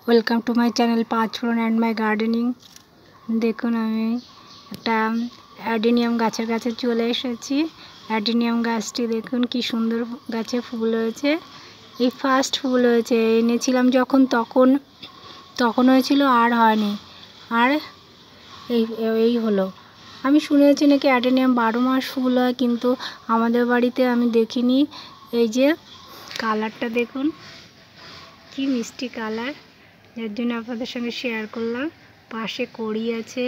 Welcome to my channel panch phoron and my gardening. দেখুন আমি একটা অ্যাডেনিয়াম গাছের কাছে চলে এসেছি। অ্যাডেনিয়াম গাছটি দেখুন কি সুন্দর গাছে ফুল হয়েছে। এই ফার্স্ট ফুল হয়েছে, এনেছিলাম যখন তখন হয়েছিল, আর হয়নি, আর এই হলো। আমি শুনেছি নাকি অ্যাডেনিয়াম 12 মাস ফুল হয়, কিন্তু আমাদের বাড়িতে আমি দেখিনি। এই যে কালারটা দেখুন কি মিষ্টি কালার, যার জন্য আপনাদের সঙ্গে শেয়ার করলাম। পাশে কড়ি আছে,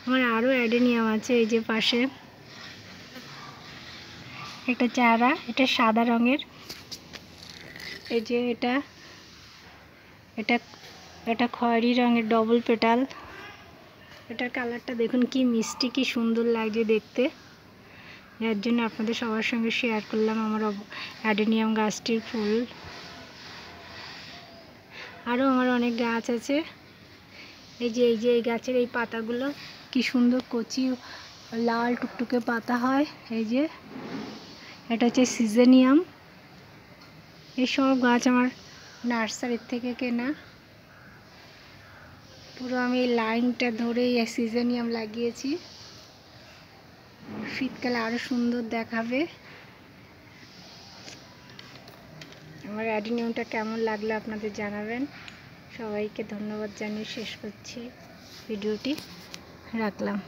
আমার আরও অ্যাডেনিয়াম আছে। এই যে পাশে একটা চারা, এটা সাদা রঙের। এই যে এটা খয়েরি রঙের ডবল পেটাল। এটার কালারটা দেখুন কি মিষ্টি, কি সুন্দর লাগছে দেখতে, যার জন্য আপনাদের সবার সঙ্গে শেয়ার করলাম আমার অ্যাডেনিয়াম গাছটির ফুল। আরও আমার অনেক গাছ আছে। এই গাছের এই পাতাগুলো কি সুন্দর কচি লাল টুকটুকে পাতা হয়। এই যে এটা হচ্ছে সিজেনিয়াম। এই সব গাছ আমার নার্সারির থেকে কেনা। পুরো আমি এই লাইনটা ধরে এই সিজেনিয়াম লাগিয়েছি, শীতকালে আরও সুন্দর দেখাবে। আমার অ্যাডেনিয়ামটা কেমন লাগলো আপনাদের জানাবেন। সবাইকে ধন্যবাদ জানিয়ে শেষ করছি ভিডিওটি, রাখলাম।